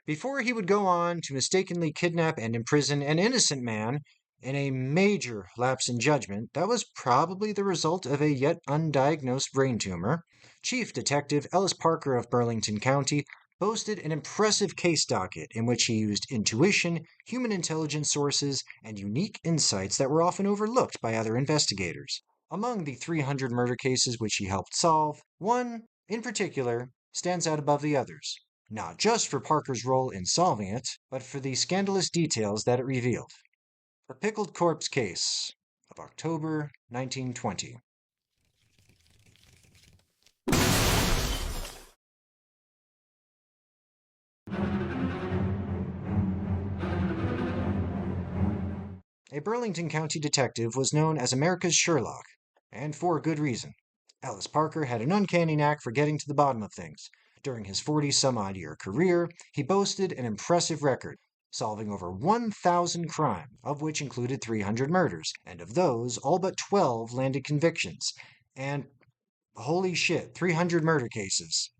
before he would go on to mistakenly kidnap and imprison an innocent man in a major lapse in judgment that was probably the result of a yet undiagnosed brain tumor. Chief Detective Ellis Parker of Burlington County boasted an impressive case docket in which he used intuition, human intelligence sources, and unique insights that were often overlooked by other investigators. Among the 300 murder cases which he helped solve, one, in particular, stands out above the others, not just for Parker's role in solving it, but for the scandalous details that it revealed. The Pickled Corpse case of October 1920. A Burlington County detective was known as America's Sherlock, and for good reason. Ellis Parker had an uncanny knack for getting to the bottom of things. During his 40-some-odd-year career, he boasted an impressive record, solving over 1,000 crimes, of which included 300 murders, and of those, all but 12 landed convictions. And holy shit, 300 murder cases.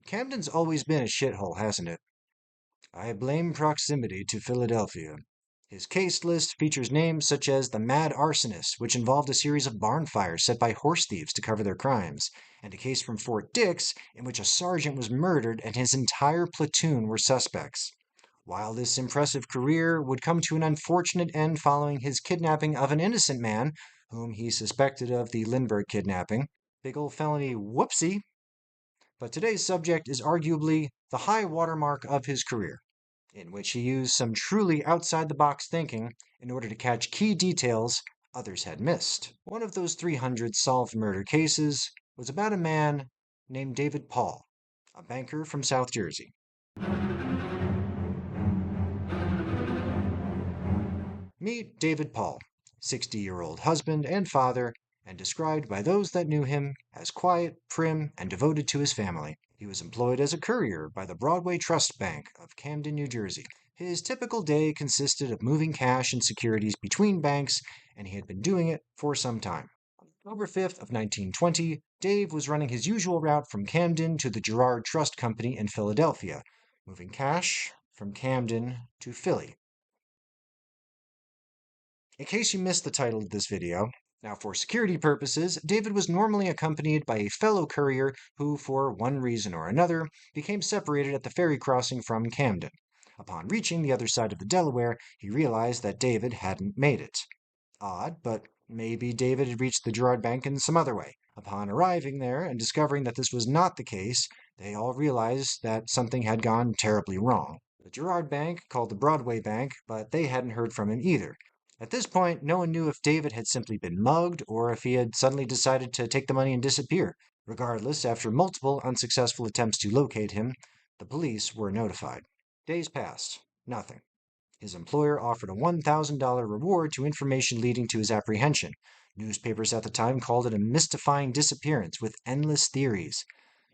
Camden's always been a shithole, hasn't it? I blame proximity to Philadelphia. His case list features names such as the Mad Arsonist, which involved a series of barn fires set by horse thieves to cover their crimes, and a case from Fort Dix in which a sergeant was murdered and his entire platoon were suspects. While this impressive career would come to an unfortunate end following his kidnapping of an innocent man, whom he suspected of the Lindbergh Kidnapping, big ol' felony whoopsie. But today's subject is arguably the high watermark of his career, in which he used some truly outside-the-box thinking in order to catch key details others had missed. One of those 300 solved murder cases was about a man named David Paul, a banker from South Jersey. Meet David Paul, 60-year-old husband and father, and described by those that knew him as quiet, prim, and devoted to his family. He was employed as a courier by the Broadway Trust Bank of Camden, New Jersey. His typical day consisted of moving cash and securities between banks, and he had been doing it for some time. On October 5th of 1920, Dave was running his usual route from Camden to the Girard Trust Company in Philadelphia, moving cash from Camden to Philly. In case you missed the title of this video, now for security purposes, David was normally accompanied by a fellow courier who, for one reason or another, became separated at the ferry crossing from Camden. Upon reaching the other side of the Delaware, he realized that David hadn't made it. Odd, but maybe David had reached the Girard Bank in some other way. Upon arriving there and discovering that this was not the case, they all realized that something had gone terribly wrong. The Girard Bank called the Broadway Bank, but they hadn't heard from him either. At this point, no one knew if David had simply been mugged or if he had suddenly decided to take the money and disappear. Regardless, after multiple unsuccessful attempts to locate him, the police were notified. Days passed. Nothing. His employer offered a $1,000 reward to information leading to his apprehension. Newspapers at the time called it a mystifying disappearance with endless theories.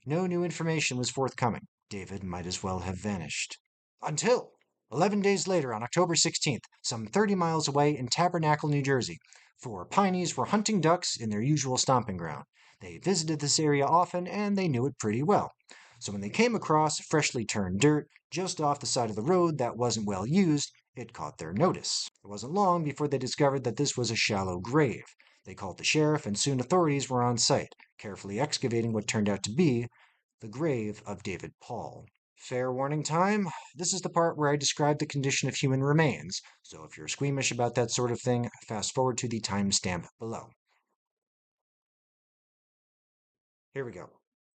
No new information was forthcoming. David might as well have vanished. Until 11 days later, on October 16th, some 30 miles away in Tabernacle, New Jersey, 4 Pineys were hunting ducks in their usual stomping ground. They visited this area often, and they knew it pretty well. So when they came across freshly turned dirt just off the side of the road that wasn't well used, it caught their notice. It wasn't long before they discovered that this was a shallow grave. They called the sheriff, and soon authorities were on site, carefully excavating what turned out to be the grave of David Paul. Fair warning time, this is the part where I describe the condition of human remains, so if you're squeamish about that sort of thing, fast forward to the timestamp below. Here we go.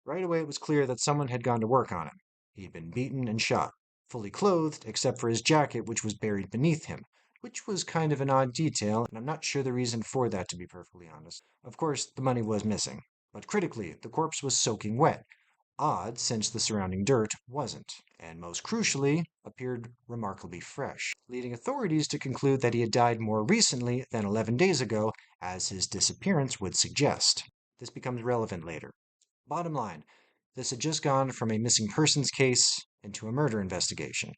Right away it was clear that someone had gone to work on him. He'd been beaten and shot, fully clothed except for his jacket which was buried beneath him, which was kind of an odd detail, and I'm not sure the reason for that, to be perfectly honest. Of course, the money was missing, but critically, the corpse was soaking wet. Odd, since the surrounding dirt wasn't, and most crucially, appeared remarkably fresh, leading authorities to conclude that he had died more recently than 11 days ago, as his disappearance would suggest. This becomes relevant later. Bottom line, this had just gone from a missing persons case into a murder investigation.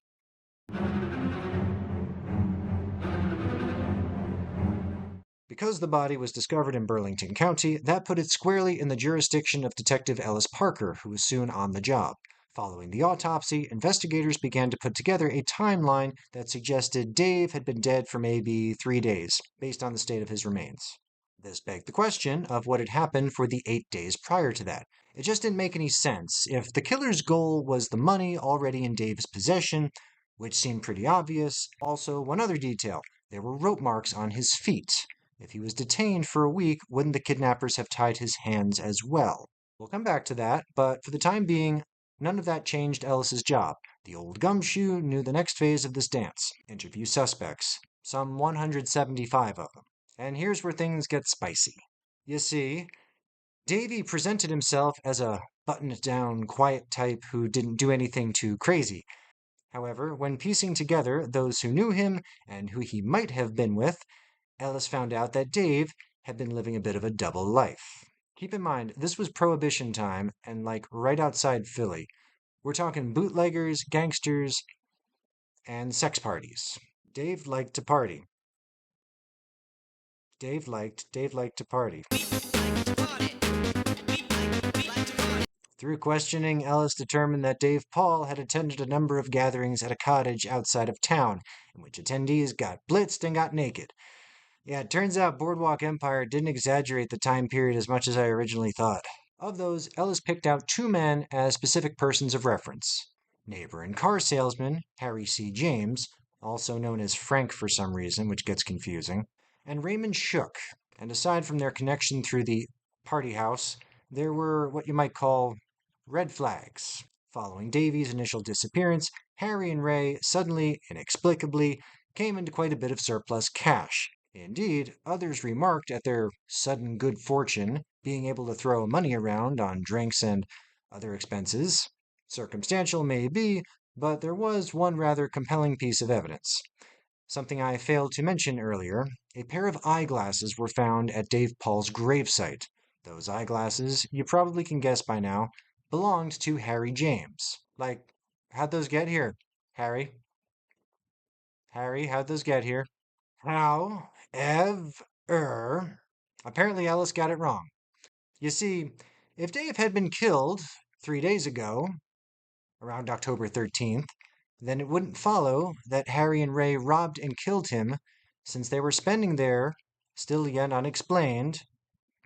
Because the body was discovered in Burlington County, that put it squarely in the jurisdiction of Detective Ellis Parker, who was soon on the job. Following the autopsy, investigators began to put together a timeline that suggested Dave had been dead for maybe 3 days, based on the state of his remains. This begged the question of what had happened for the 8 days prior to that. It just didn't make any sense. If the killer's goal was the money already in Dave's possession, which seemed pretty obvious, also one other detail, there were rope marks on his feet. If he was detained for a week, wouldn't the kidnappers have tied his hands as well? We'll come back to that, but for the time being, none of that changed Ellis's job. The old gumshoe knew the next phase of this dance: interview suspects. Some 175 of them. And here's where things get spicy. You see, Davy presented himself as a buttoned-down, quiet type who didn't do anything too crazy. However, when piecing together those who knew him and who he might have been with, Ellis found out that Dave had been living a bit of a double life. Keep in mind, this was Prohibition time and like right outside Philly. We're talking bootleggers, gangsters, and sex parties. Dave liked to party. Dave liked to party. Through questioning, Ellis determined that Dave Paul had attended a number of gatherings at a cottage outside of town, in which attendees got blitzed and got naked. Yeah, it turns out Boardwalk Empire didn't exaggerate the time period as much as I originally thought. Of those, Ellis picked out 2 men as specific persons of reference: neighbor and car salesman Harry C. James, also known as Frank for some reason, which gets confusing, and Raymond Schuck. And aside from their connection through the party house, there were what you might call red flags. Following Davy's initial disappearance, Harry and Ray suddenly, inexplicably, came into quite a bit of surplus cash. Indeed, others remarked at their sudden good fortune, being able to throw money around on drinks and other expenses. Circumstantial may be, but there was one rather compelling piece of evidence. Something I failed to mention earlier: a pair of eyeglasses were found at Dave Paul's gravesite. Those eyeglasses, you probably can guess by now, belonged to Harry James. Like, how'd those get here, Harry? Harry, how'd those get here? However, apparently Ellis got it wrong. You see, if Dave had been killed 3 days ago, around October 13th, then it wouldn't follow that Harry and Ray robbed and killed him, since they were spending their, still yet unexplained,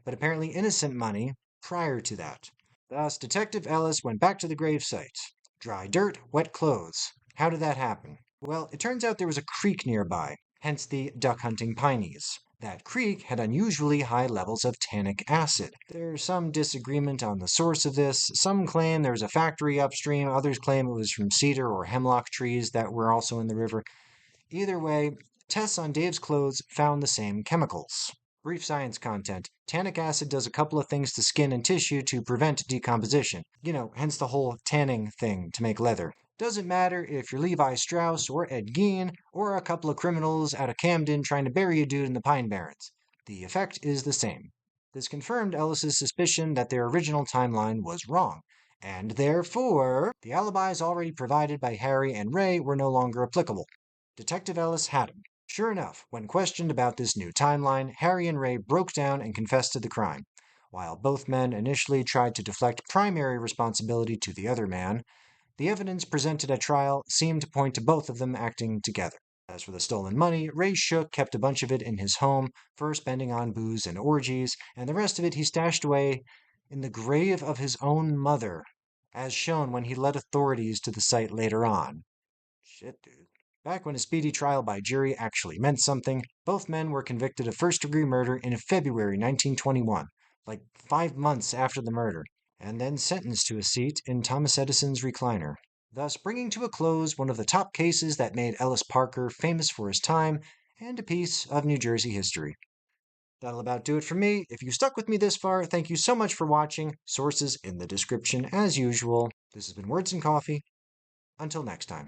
but apparently innocent money prior to that. Thus, Detective Ellis went back to the gravesite. Dry dirt, wet clothes. How did that happen? Well, it turns out there was a creek nearby, hence the duck hunting pineys. That creek had unusually high levels of tannic acid. There's some disagreement on the source of this. Some claim there was a factory upstream, others claim it was from cedar or hemlock trees that were also in the river. Either way, tests on Dave's clothes found the same chemicals. Brief science content. Tannic acid does a couple of things to skin and tissue to prevent decomposition. Hence the whole tanning thing to make leather. Doesn't matter if you're Levi Strauss or Ed Gein or a couple of criminals out of Camden trying to bury a dude in the Pine Barrens. The effect is the same. This confirmed Ellis's suspicion that their original timeline was wrong, and therefore, the alibis already provided by Harry and Ray were no longer applicable. Detective Ellis had him. Sure enough, when questioned about this new timeline, Harry and Ray broke down and confessed to the crime. While both men initially tried to deflect primary responsibility to the other man, the evidence presented at trial seemed to point to both of them acting together. As for the stolen money, Ray Schuck kept a bunch of it in his home for spending on booze and orgies, and the rest of it he stashed away in the grave of his own mother, as shown when he led authorities to the site later on. Shit, dude. Back when a speedy trial by jury actually meant something, both men were convicted of first-degree murder in February 1921, like 5 months after the murder, and then sentenced to a seat in Thomas Edison's recliner, thus bringing to a close one of the top cases that made Ellis Parker famous for his time and a piece of New Jersey history. That'll about do it for me. If you stuck with me this far, thank you so much for watching. Sources in the description as usual. This has been Words and Coffee. Until next time.